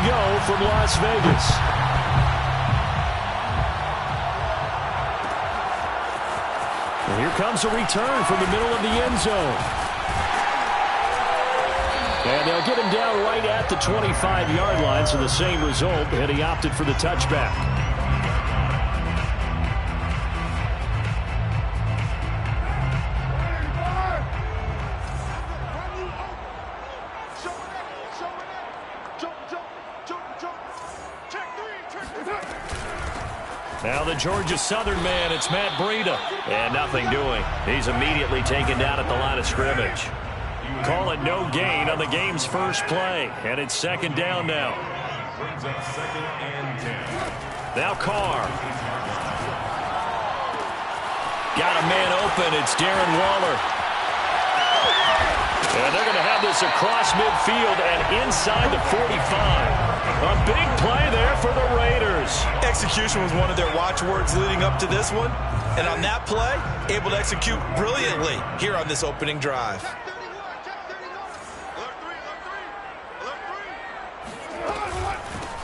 go from Las Vegas. And here comes a return from the middle of the end zone. And they'll get him down right at the 25-yard line, so the same result, and he opted for the touchback. Now the Georgia Southern man, it's Matt Breida. And nothing doing. He's immediately taken down at the line of scrimmage. Call it no gain on the game's first play. And it's second down now. Brings up second and 10. Now Carr. Got a man open. It's Darren Waller. And they're going to have this across midfield and inside the 45. A big play there for the Raiders. Execution was one of their watchwords leading up to this one. And on that play, able to execute brilliantly here on this opening drive.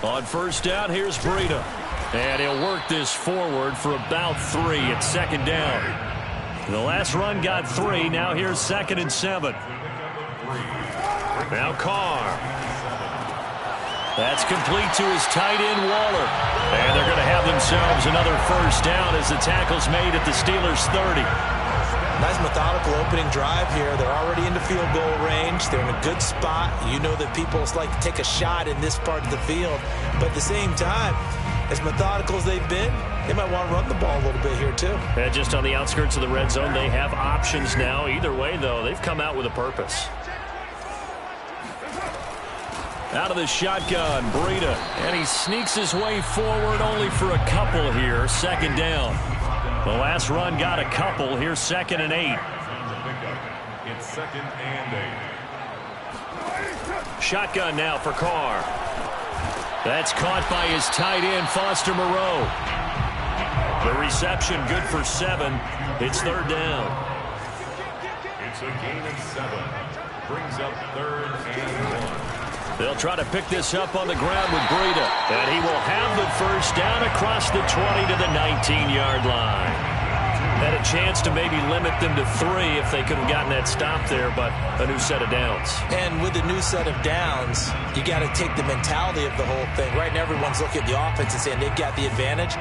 On first down, here's Breida. And he'll work this forward for about 3 at second down. The last run got 3. Now here's second and 7. Now Carr. That's complete to his tight end, Waller. And they're going to have themselves another first down as the tackle's made at the Steelers' 30. Nice methodical opening drive here. They're already into field goal range. They're in a good spot. You know that people like to take a shot in this part of the field. But at the same time, as methodical as they've been, they might want to run the ball a little bit here too. And just on the outskirts of the red zone, they have options now. Either way, though, they've come out with a purpose. Out of the shotgun, Breida. And he sneaks his way forward only for a couple here. Second down. The last run got a couple. Here's second and 8. It's second and 8. Shotgun now for Carr. That's caught by his tight end, Foster Moreau. The reception good for 7. It's third down. It's a gain of 7. Brings up third and 1. They'll try to pick this up on the ground with Breida. And he will have the first down across the 20 to the 19-yard line. Had a chance to maybe limit them to 3 if they could have gotten that stop there, but a new set of downs. And with the new set of downs, you got to take the mentality of the whole thing. Right now, everyone's looking at the offense and saying they've got the advantage.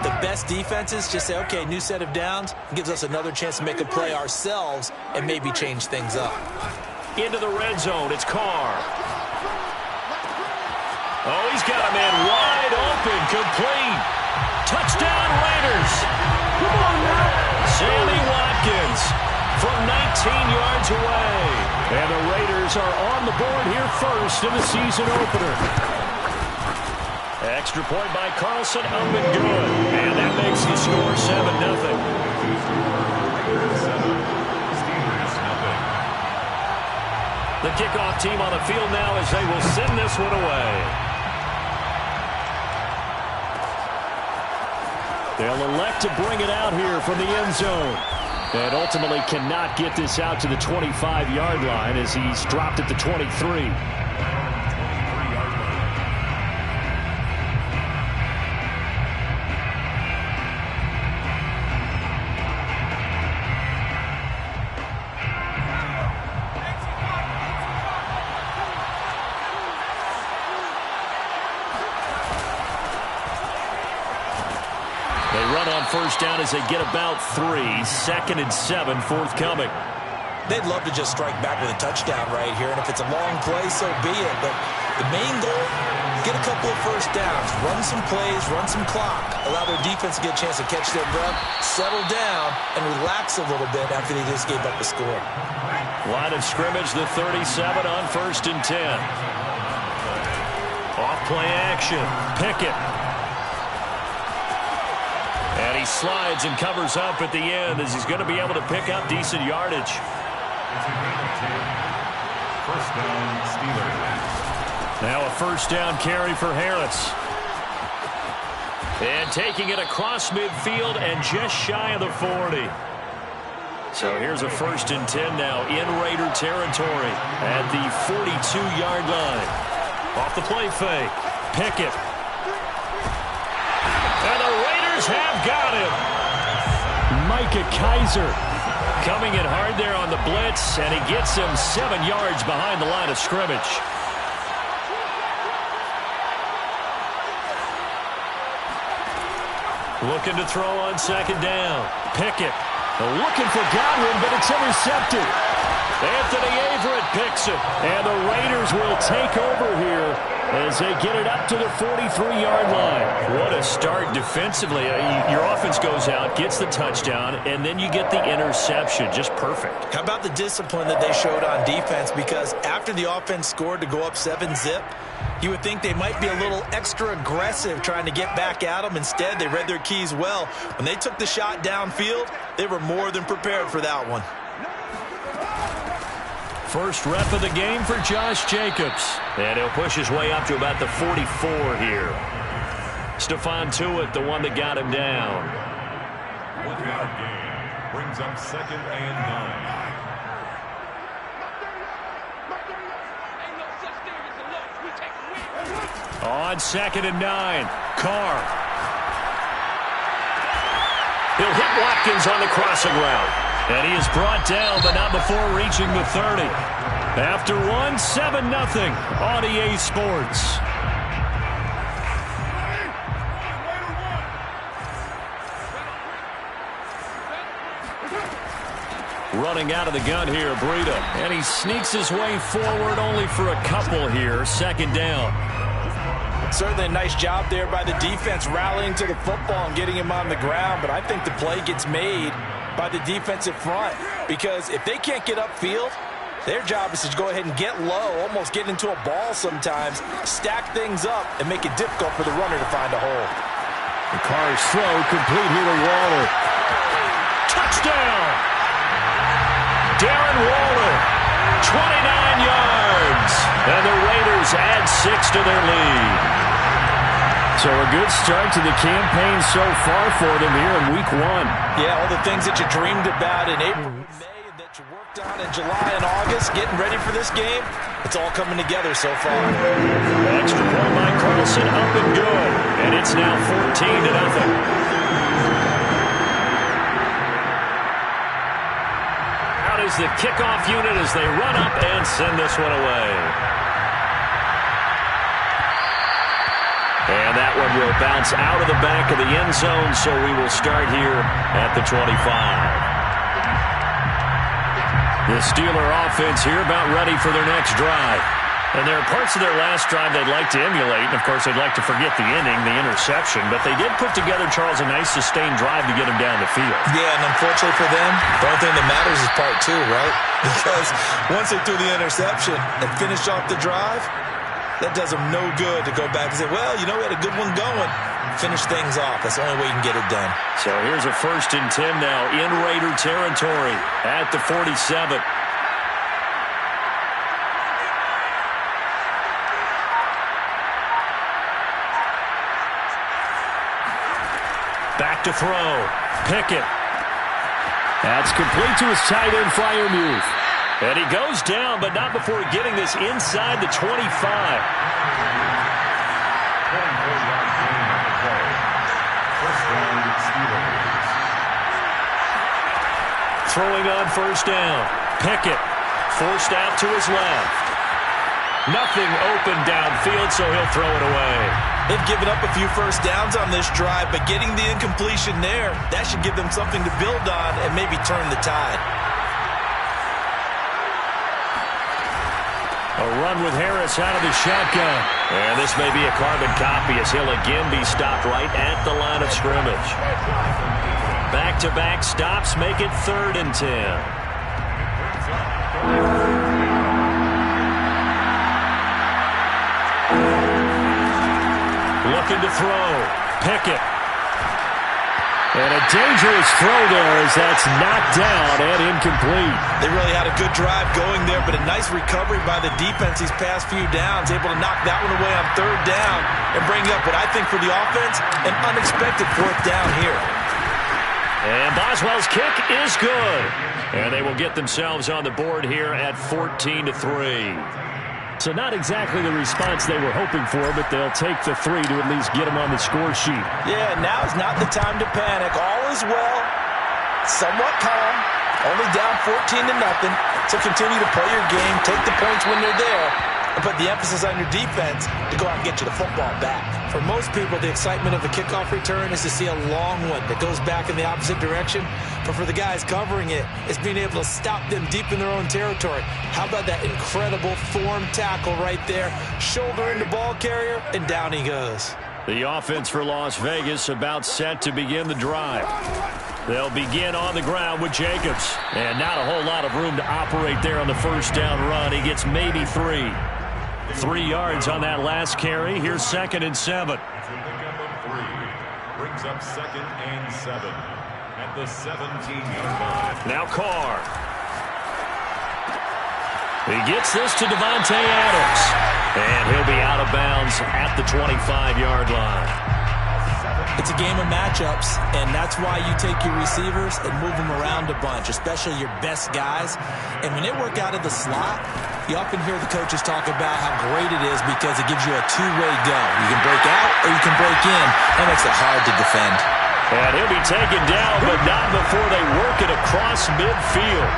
The best defenses just say, okay, new set of downs. It gives us another chance to make a play ourselves and maybe change things up. Into the red zone, it's Carr. Oh, he's got a man wide open, complete. Touchdown, Raiders. Sammy Watkins from 19 yards away. And the Raiders are on the board here first in the season opener. Extra point by Carlson, up and good. And that makes the score 7-0. The kickoff team on the field now as they will send this one away. They'll elect to bring it out here from the end zone. And ultimately cannot get this out to the 25-yard line as he's dropped at the 23. First down as they get about 3. Second and 7 forthcoming. They'd love to just strike back with a touchdown right here, and if it's a long play, so be it. But the main goal, get a couple of first downs, run some plays, run some clock, allow their defense to get a chance to catch their breath, settle down, and relax a little bit after they just gave up a score. Line of scrimmage, the 37 on first and 10. Off play action. Pickett. And he slides and covers up at the end as he's going to be able to pick up decent yardage. First down, Steelers. Now a first down carry for Harris. And taking it across midfield and just shy of the 40. So here's a first and 10 now in Raider territory at the 42-yard line. Off the play fake. Pickett. And the Raiders have got him. Micah Kiser coming in hard there on the blitz, and he gets him 7 yards behind the line of scrimmage. Looking to throw on second down. Pickett looking for Godwin, but it's intercepted. Anthony Averett picks it, and the Raiders will take over here as they get it up to the 43-yard line. What a start defensively. Your offense goes out, gets the touchdown, and then you get the interception. Just perfect. How about the discipline that they showed on defense? Because after the offense scored to go up 7-zip, you would think they might be a little extra aggressive trying to get back at them. Instead, they read their keys well. When they took the shot downfield, they were more than prepared for that one. First rep of the game for Josh Jacobs. And he'll push his way up to about the 44 here. Stephon Tuitt, the one that got him down. 1-yard gain brings up 2nd and 9. On 2nd and 9, Carr. He'll hit Watkins on the crossing route. And he is brought down, but not before reaching the 30. After one, 7-0 on EA Sports. Running out of the gun here, Breida. And he sneaks his way forward only for a couple here. Second down. Certainly a nice job there by the defense rallying to the football and getting him on the ground. But I think the play gets made by the defensive front, because if they can't get upfield, their job is to go ahead and get low, almost get into a ball sometimes, stack things up, and make it difficult for the runner to find a hole. The Carr's throw complete here to Waller. Touchdown! Darren Waller, 29 yards, and the Raiders add 6 to their lead. So a good start to the campaign so far for them here in Week 1. Yeah, all the things that you dreamed about in April and May and that you worked on in July and August, getting ready for this game, it's all coming together so far. Extra point by Carlson, up and good. And it's now 14-0. Out is the kickoff unit as they run up and send this one away. And that one will bounce out of the back of the end zone, so we will start here at the 25. The Steeler offense here about ready for their next drive. And there are parts of their last drive they'd like to emulate. And, of course, they'd like to forget the inning, the interception. But they did put together, Charles, a nice sustained drive to get them down the field. Yeah, and unfortunately for them, the only thing that matters is part 2, right? Because once they threw the interception and finished off the drive, that does them no good to go back and say, well, you know, we had a good one going. Finish things off. That's the only way you can get it done. So here's a 1st and 10 now in Raider territory at the 47. Back to throw. Pickett. That's complete to his tight end, Freiermuth. And he goes down, but not before getting this inside the 25. Throwing on 1st down. Pickett forced out to his left. Nothing open downfield, so he'll throw it away. They've given up a few 1st downs on this drive, but getting the incompletion there, that should give them something to build on and maybe turn the tide. A run with Harris out of the shotgun. And this may be a carbon copy as he'll again be stopped right at the line of scrimmage. Back-to-back stops make it 3rd and 10. Looking to throw. Pickett. And a dangerous throw there as that's knocked down and incomplete. They really had a good drive going there, but a nice recovery by the defense these past few downs, able to knock that one away on 3rd down and bring up what I think for the offense, an unexpected 4th down here. And Boswell's kick is good. And they will get themselves on the board here at 14-3. So not exactly the response they were hoping for, but they'll take the 3 to at least get them on the score sheet. Yeah, now is not the time to panic. All is well, somewhat calm, only down 14-0. So continue to play your game, take the points when they're there, and put the emphasis on your defense to go out and get you the football back. For most people, the excitement of a kickoff return is to see a long one that goes back in the opposite direction. But for the guys covering it, it's being able to stop them deep in their own territory. How about that incredible form tackle right there? Shoulder into ball carrier, and down he goes. The offense for Las Vegas about set to begin the drive. They'll begin on the ground with Jacobs. And not a whole lot of room to operate there on the first down run. He gets maybe 3. 3 yards on that last carry. Here's 2nd and 7. It's a pickup of 3. Brings up 2nd and 7 at the 17-yard line. Now Carr. He gets this to Devontae Adams. And he'll be out of bounds at the 25-yard line. It's a game of matchups, and that's why you take your receivers and move them around a bunch, especially your best guys. And when they work out of the slot, you often hear the coaches talk about how great it is because it gives you a two-way go. You can break out or you can break in. That makes it hard to defend. And he'll be taken down, but not before they work it across midfield.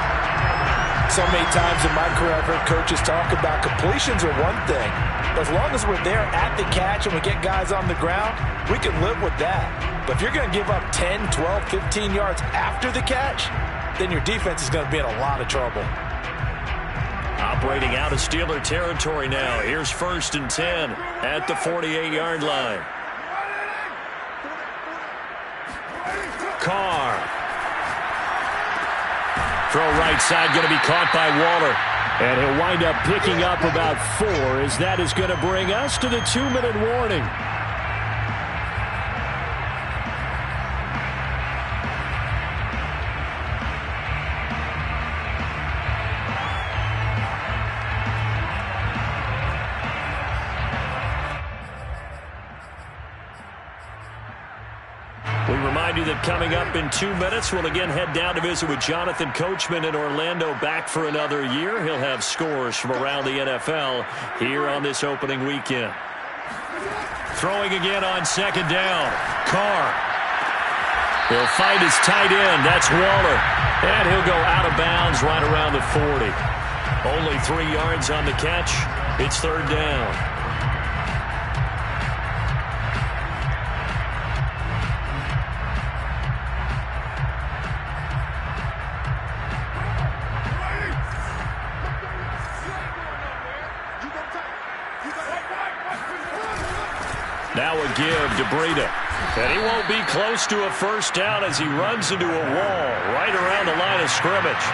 So many times in my career, I've heard coaches talk about completions are one thing. But as long as we're there at the catch and we get guys on the ground, we can live with that. But if you're going to give up 10, 12, 15 yards after the catch, then your defense is going to be in a lot of trouble. Operating out of Steeler territory now. Here's 1st and 10 at the 48-yard line. Carr. Throw right side going to be caught by Waller. And he'll wind up picking up about 4 as that is going to bring us to the 2-minute warning. We remind you that coming up in 2 minutes, we'll again head down to visit with Jonathan Coachman in Orlando, back for another year. He'll have scores from around the NFL here on this opening weekend. Throwing again on 2nd down. Carr. He'll find his tight end. That's Waller. And he'll go out of bounds right around the 40. Only 3 yards on the catch. It's 3rd down. Now a give to Breida. And he won't be close to a first down as he runs into a wall right around the line of scrimmage.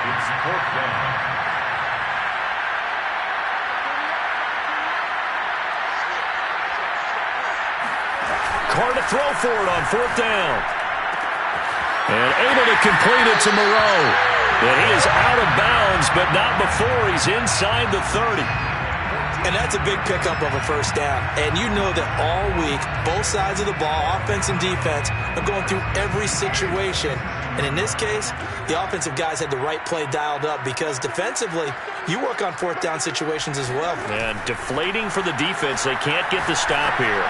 It's 4th down. Carr to throw for it on 4th down. And able to complete it to Moreau. And he is out of bounds, but not before he's inside the 30. And that's a big pickup of a first down. And you know that all week, both sides of the ball, offense and defense, are going through every situation. And in this case, the offensive guys had the right play dialed up because defensively, you work on 4th down situations as well. And deflating for the defense. They can't get the stop here.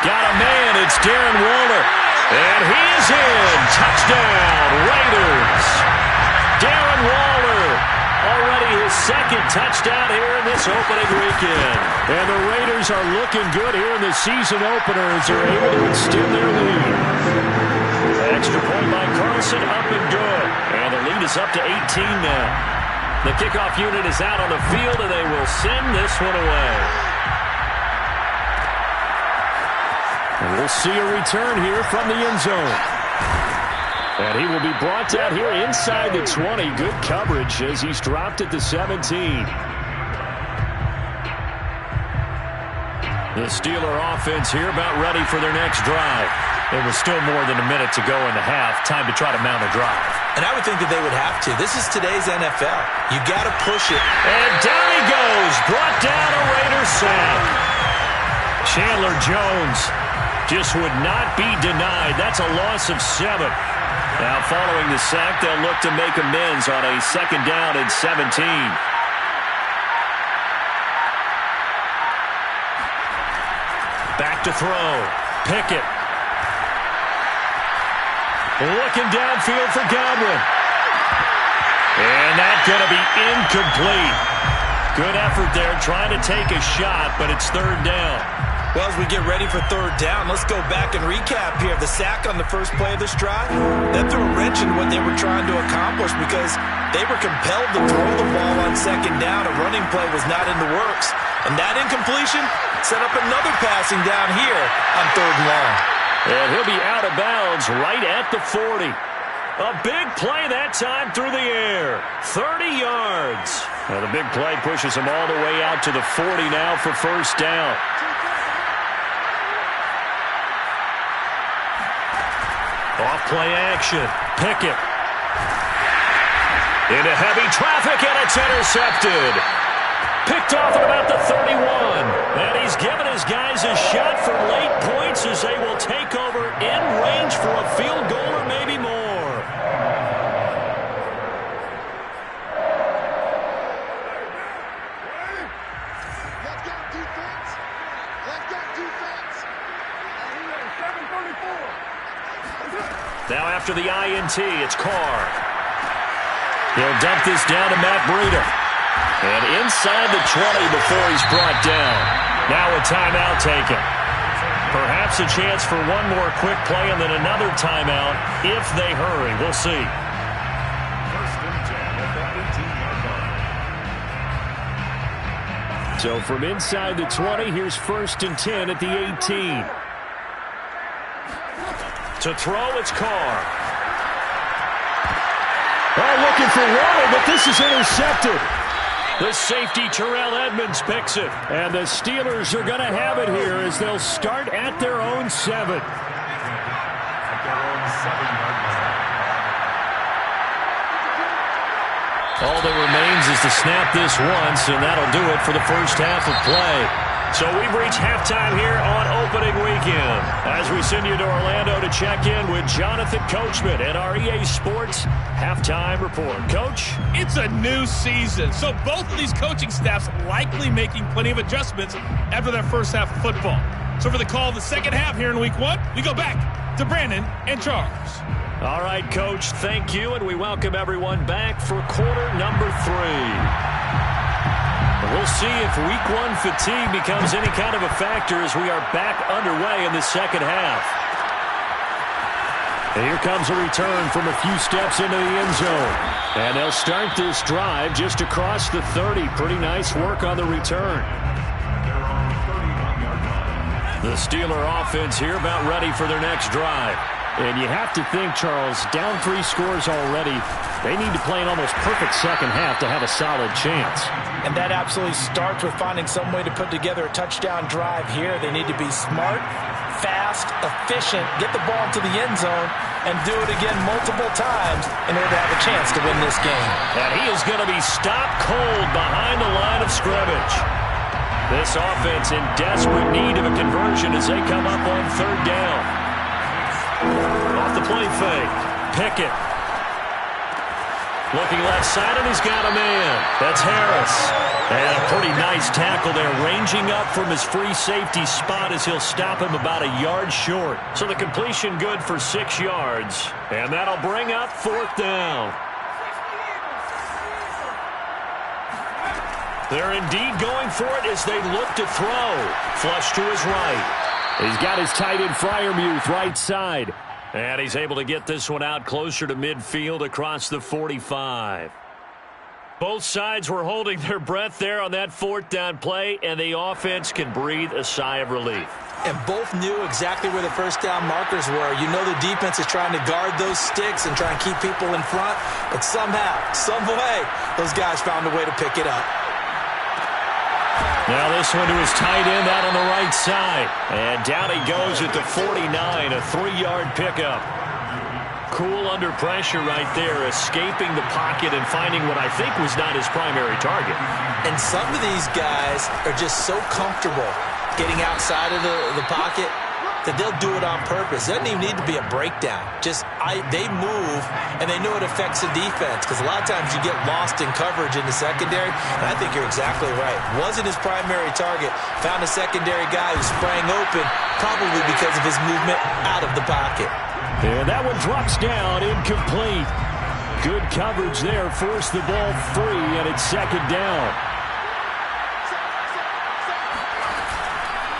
Got a man. It's Darren Waller. And he is in. Touchdown, Raiders. Darren Waller. Already his 2nd touchdown here in this opening weekend. And the Raiders are looking good here in the season opener as they're able to extend their lead. Extra point by Carlson, up and good. And the lead is up to 18 now. The kickoff unit is out on the field, and they will send this one away. And we'll see a return here from the end zone. And he will be brought down here inside the 20. Good coverage as he's dropped at the 17. The Steeler offense here about ready for their next drive. It was still more than a minute to go in the half. Time to try to mount a drive. And I would think that they would have to. This is today's NFL. You got to push it. And down he goes. Brought down a Raiders sack. Chandler Jones just would not be denied. That's a loss of 7. Now following the sack, they'll look to make amends on a 2nd down and 17. Back to throw. Pickett. Looking downfield for Godwin. And that's going to be incomplete. Good effort there trying to take a shot, but it's 3rd down. Well, as we get ready for 3rd down, let's go back and recap here. The sack on the first play of this drive, that threw a wrench in what they were trying to accomplish because they were compelled to throw the ball on 2nd down. A running play was not in the works. And that incompletion set up another passing down here on 3rd and long. And he'll be out of bounds right at the 40. A big play that time through the air. 30 yards. Now the big play pushes him all the way out to the 40 now for 1st down. Off play action. Pickett. Into heavy traffic, and it's intercepted. Picked off at about the 31. And he's given his guys a shot for late points as they will take over in range for a field goal or maybe more. Now after the INT, it's Carr. He'll dump this down to Matt Breida. And inside the 20 before he's brought down. Now a timeout taken. Perhaps a chance for one more quick play and then another timeout if they hurry. We'll see. 1st and 10 at the 18-yard line. So from inside the 20, here's 1st and 10 at the 18. To throw, it's Carr. Oh, looking for Waddle, but this is intercepted. The safety, Terrell Edmonds, picks it. And the Steelers are going to have it here as they'll start at their own 7. At their own 7-yard line. All that remains is to snap this once, and that'll do it for the first half of play. So we've reached halftime here on opening weekend as we send you to Orlando to check in with Jonathan Coachman at our EA Sports Halftime Report. Coach? It's a new season, so both of these coaching staffs likely making plenty of adjustments after their first half of football. So for the call of the second half here in week 1, we go back to Brandon and Charles. All right, Coach, thank you, and we welcome everyone back for quarter number 3. We'll see if week 1 fatigue becomes any kind of a factor as we are back underway in the second half. And here comes a return from a few steps into the end zone. And they'll start this drive just across the 30. Pretty nice work on the return. The Steeler offense here about ready for their next drive. And you have to think, Charles, down 3 scores already. They need to play an almost perfect second half to have a solid chance. And that absolutely starts with finding some way to put together a touchdown drive here. They need to be smart, fast, efficient, get the ball to the end zone, and do it again multiple times in order to have a chance to win this game. And he is going to be stopped cold behind the line of scrimmage. This offense in desperate need of a conversion as they come up on 3rd down. Off the play fake. Pickett. Looking left side, and he's got a man. That's Harris. And a pretty nice tackle there, ranging up from his free safety spot as he'll stop him about a yard short. So the completion good for 6 yards. And that'll bring up 4th down. They're indeed going for it as they look to throw. Flush to his right. He's got his tight end Freiermuth right side. And he's able to get this one out closer to midfield across the 45. Both sides were holding their breath there on that 4th down play, and the offense can breathe a sigh of relief. And both knew exactly where the first down markers were. You know the defense is trying to guard those sticks and try and keep people in front. But somehow, some way, those guys found a way to pick it up. Now this one to his tight end out on the right side. And down he goes at the 49, a 3-yard pickup. Cool under pressure right there, escaping the pocket and finding what I think was not his primary target. And some of these guys are just so comfortable getting outside of the pocket that they'll do it on purpose. It doesn't even need to be a breakdown. Just they move, and they know it affects the defense, because a lot of times you get lost in coverage in the secondary, and I think you're exactly right. Wasn't his primary target. Found a secondary guy who sprang open, probably because of his movement out of the pocket. And that one drops down, incomplete. Good coverage there, forced the ball free, and it's second down.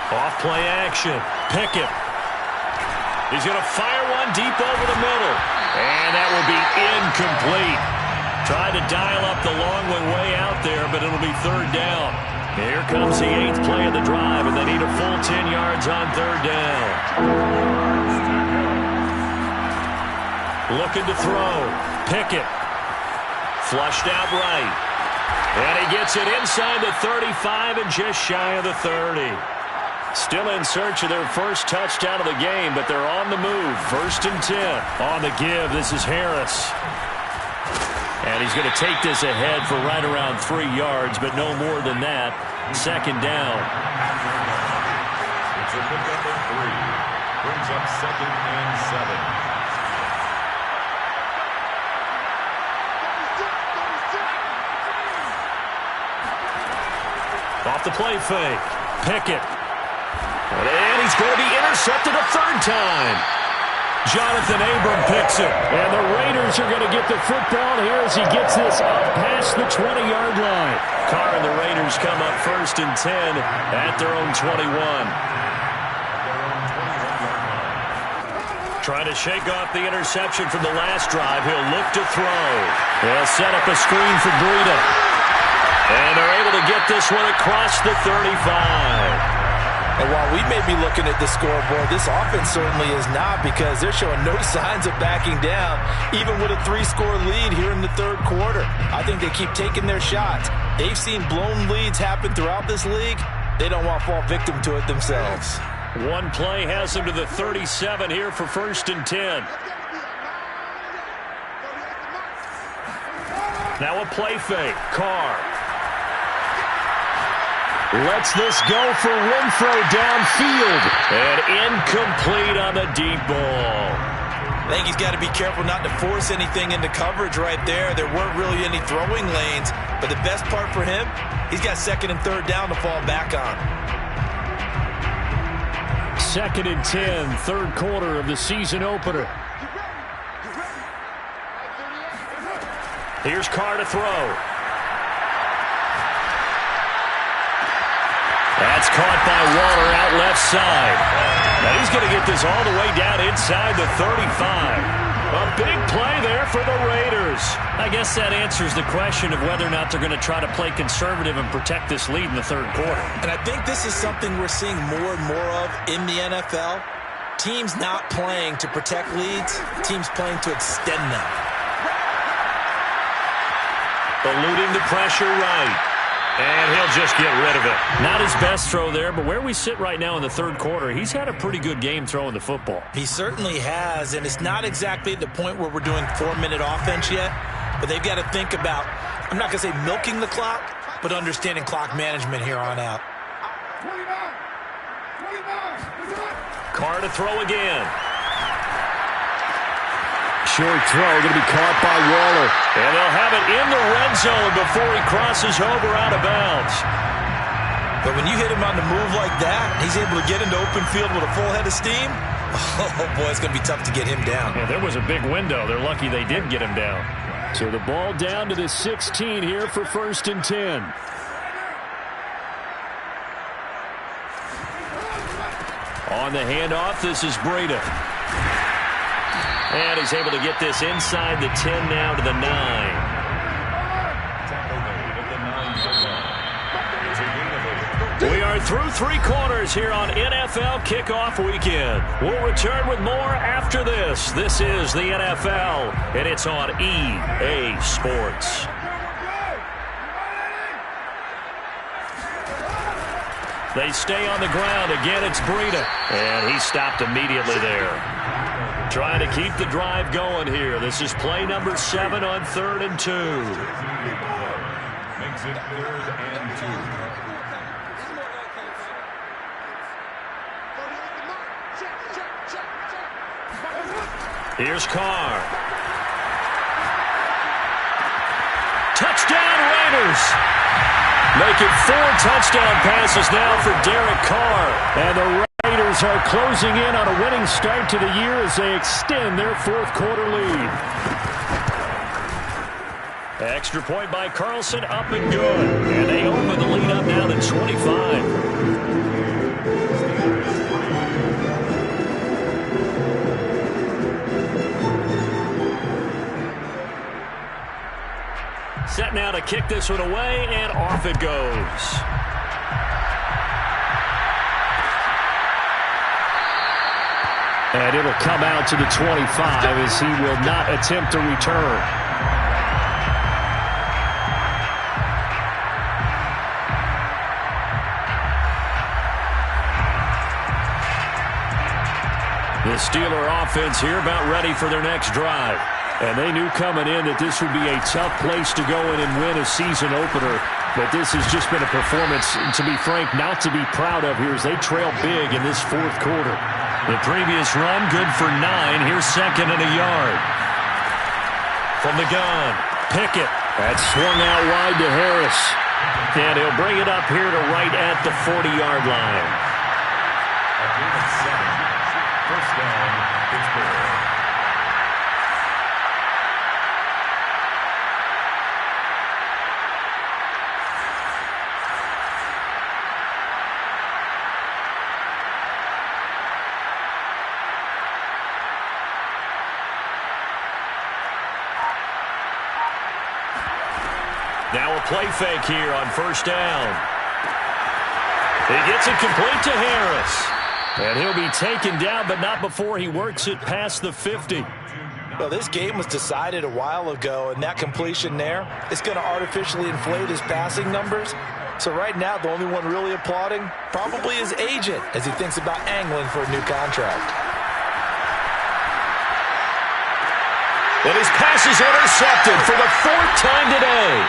Off play action. Pickett. He's going to fire one deep over the middle. And that will be incomplete. Tried to dial up the long one way out there, but it'll be third down. Here comes the 8th play of the drive, and they need a full 10 yards on third down. Looking to throw. Pickett. Flushed out right. And he gets it inside the 35 and just shy of the 30. Still in search of their first touchdown of the game, but they're on the move. 1st and 10. On the give, this is Harris. And he's going to take this ahead for right around 3 yards, but no more than that. Second down. It's a pickup of 3. Brings up 2nd and 7. Off the play fake. Pickett. And he's going to be intercepted a third time. Jonathan Abram picks it. And the Raiders are going to get the football here as he gets this up past the 20-yard line. Carr and the Raiders come up 1st and 10 at their own 21. Trying to shake off the interception from the last drive. He'll look to throw. They'll set up a screen for Breida. And they're able to get this one across the 35. And while we may be looking at the scoreboard, this offense certainly is not, because they're showing no signs of backing down, even with a 3-score lead here in the third quarter. I think they keep taking their shots. They've seen blown leads happen throughout this league. They don't want to fall victim to it themselves. One play has them to the 37 here for 1st and 10. Now a play fake. Carr. Lets this go for Renfro downfield. And incomplete on the deep ball. I think he's got to be careful not to force anything into coverage right there. There weren't really any throwing lanes. But the best part for him, he's got 2nd and 3rd down to fall back on. 2nd and 10, third quarter of the season opener. Here's Carr to throw. That's caught by Waller out left side. Now he's going to get this all the way down inside the 35. A big play there for the Raiders. I guess that answers the question of whether or not they're going to try to play conservative and protect this lead in the third quarter. And I think this is something we're seeing more and more of in the NFL. Teams not playing to protect leads, teams playing to extend them. Eluding the pressure right. And he'll just get rid of it. Not his best throw there, but where we sit right now in the third quarter, he's had a pretty good game throwing the football. He certainly has, and it's not exactly at the point where we're doing 4-minute offense yet, but they've got to think about, I'm not going to say milking the clock, but understanding clock management here on out. Carr to throw again. Short throw going to be caught by Waller. And they'll have it in the red zone before he crosses over out of bounds. But when you hit him on the move like that, he's able to get into open field with a full head of steam. Oh, boy, it's going to be tough to get him down. Yeah, there was a big window. They're lucky they did get him down. So the ball down to the 16 here for 1st and 10. On the handoff, this is Breida. And he's able to get this inside the 10 now to the 9. We are through 3 quarters here on NFL Kickoff Weekend. We'll return with more after this. This is the NFL, and it's on EA Sports. They stay on the ground. Again, it's Breida. And he stopped immediately there. Trying to keep the drive going here. This is play number 7 on 3rd and 2. Makes it 3rd and 2. Here's Carr. Touchdown Raiders. Making 4 touchdown passes now for Derek Carr. And the Raiders are closing in on a winning start to the year as they extend their fourth quarter lead. Extra point by Carlson, up and good. And they open the lead up now to 25. Set now to kick this one away, and off it goes. And it'll come out to the 25 as he will not attempt to return. The Steeler offense here about ready for their next drive. And they knew coming in that this would be a tough place to go in and win a season opener. But this has just been a performance, to be frank, not to be proud of here as they trail big in this fourth quarter. The previous run, good for 9. Here's second and a yard. From the gun, Pickett. That's swung out wide to Harris. And he'll bring it up here to right at the 40-yard line. A gain of 7. First down, Pittsburgh. Now a play fake here on first down. He gets it complete to Harris. And he'll be taken down, but not before he works it past the 50. Well, this game was decided a while ago, and that completion there is going to artificially inflate his passing numbers. So right now, the only one really applauding probably his agent as he thinks about angling for a new contract. And his pass is intercepted for the 4th time today.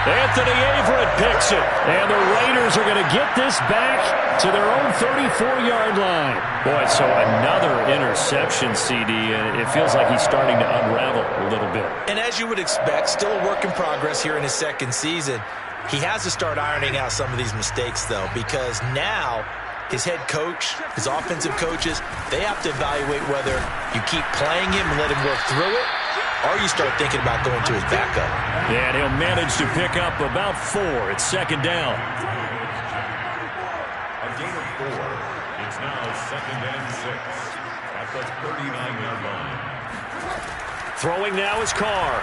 Anthony Averett picks it. And the Raiders are going to get this back to their own 34-yard line. Boy, so another interception, CD, and it feels like he's starting to unravel a little bit. And as you would expect, still a work in progress here in his second season. He has to start ironing out some of these mistakes, though, because now his head coach, his offensive coaches, they have to evaluate whether you keep playing him and let him work through it, or you start thinking about going to his backup. Yeah, and he'll manage to pick up about 4. It's second down. A gain of 4. It's now second and 6 at the 39-yard line. Throwing now is Carr.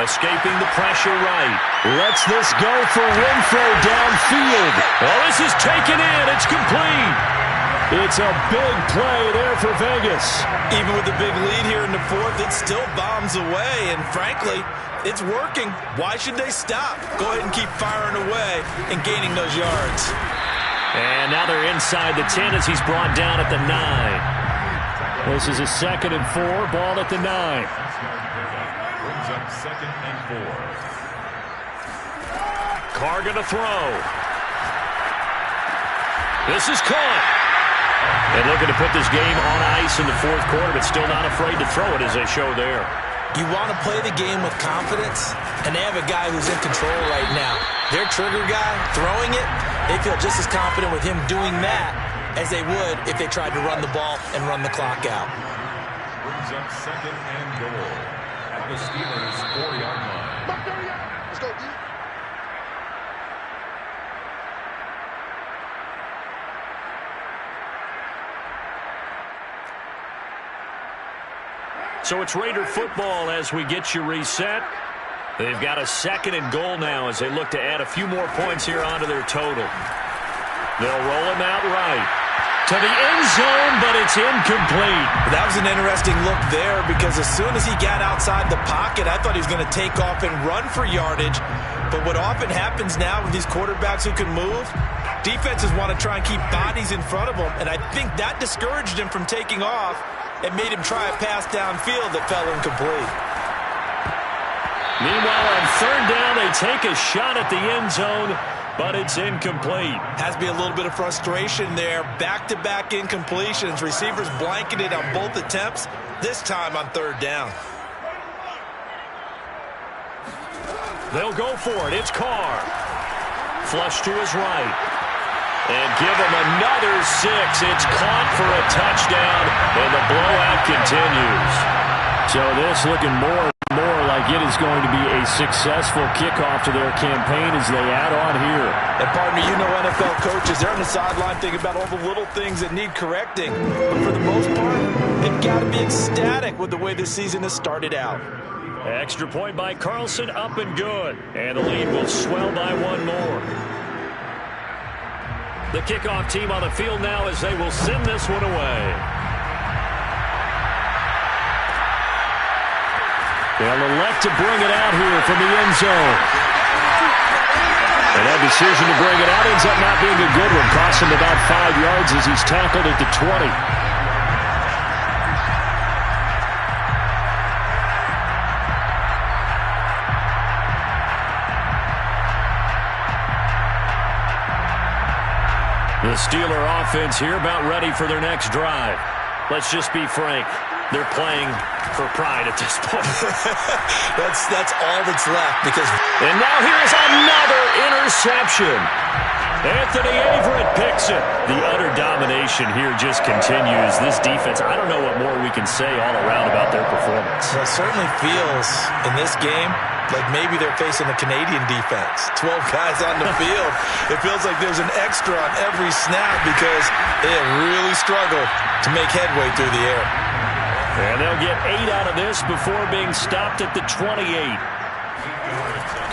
Escaping the pressure right. Lets this go for Renfrow downfield. Oh, this is taken in. It's complete. It's a big play there for Vegas. Even with the big lead here in the 4th, it still bombs away. And frankly, it's working. Why should they stop? Go ahead and keep firing away and gaining those yards. And now they're inside the 10 as he's brought down at the 9. This is a 2nd and 4. Ball at the 9. Brings up second and 4. Carr going to throw. This is caught. And looking to put this game on ice in the 4th quarter, but still not afraid to throw it as they show there. You want to play the game with confidence, and they have a guy who's in control right now. Their trigger guy, throwing it, they feel just as confident with him doing that as they would if they tried to run the ball and run the clock out. Brings up second and goal at the Steelers' 4-yard line. Let's go. So it's Raider football as we get you reset. They've got a 2nd and goal now as they look to add a few more points here onto their total. They'll roll him out right to the end zone, but it's incomplete. That was an interesting look there because as soon as he got outside the pocket, I thought he was going to take off and run for yardage. But what often happens now with these quarterbacks who can move, defenses want to try and keep bodies in front of them, and I think that discouraged him from taking off and made him try a pass downfield that fell incomplete. Meanwhile, on 3rd down, they take a shot at the end zone, but it's incomplete. Has to be a little bit of frustration there. Back-to-back incompletions. Receivers blanketed on both attempts, this time on third down. They'll go for it. It's Carr. Flush to his right. And give him another 6. It's caught for a touchdown, and the blowout continues. So this looking more and more like it is going to be a successful kickoff to their campaign as they add on here. And pardon me, you know NFL coaches, they're on the sideline thinking about all the little things that need correcting. But for the most part, they've got to be ecstatic with the way this season has started out. Extra point by Carlson, up and good. And the lead will swell by one more. The kickoff team on the field now as they will send this one away. They'll elect to bring it out here from the end zone. And that decision to bring it out ends up not being a good one. Costs him about 5 yards as he's tackled at the 20. The Steeler offense here about ready for their next drive. Let's just be frank. They're playing for pride at this point. that's all that's left. And now here's another interception. Anthony Averett picks it. The utter domination here just continues. This defense, I don't know what more we can say all around about their performance. Well, it certainly feels in this game like maybe they're facing a Canadian defense. 12 guys on the field. It feels like there's an extra on every snap because they have really struggled to make headway through the air. And they'll get 8 out of this before being stopped at the 28.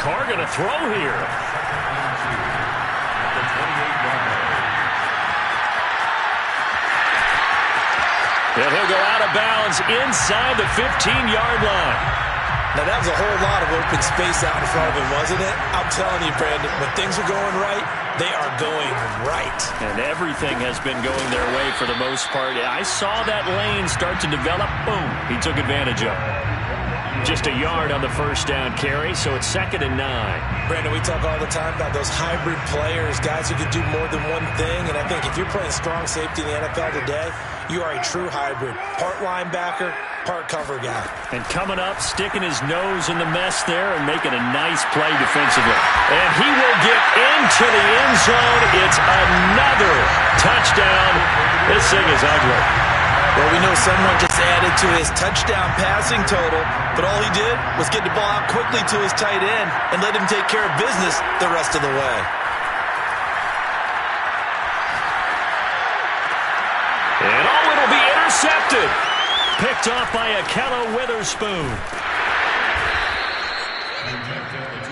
Carr going to throw here. And he'll go out of bounds inside the 15-yard line. Now, that was a whole lot of open space out in front of him, wasn't it? I'm telling you, Brandon, when things are going right, they are going right. And everything has been going their way for the most part. I saw that lane start to develop. Boom. He took advantage of it. Just a yard on the first down carry, so it's 2nd and 9. Brandon, we talk all the time about those hybrid players, guys who can do more than one thing. And I think if you're playing strong safety in the NFL today, you are a true hybrid. Part linebacker, part cover guy. And coming up, sticking his nose in the mess there and making a nice play defensively. And he will get into the end zone. It's another touchdown. This thing is ugly. Well, we know someone just added to his touchdown passing total, but all he did was get the ball out quickly to his tight end and let him take care of business the rest of the way. And it'll be intercepted. Picked off by Ahkello Witherspoon.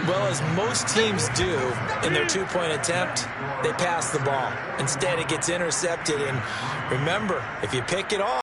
Well, as most teams do in their two-point attempt, they pass the ball. Instead, it gets intercepted. And remember, if you pick it off,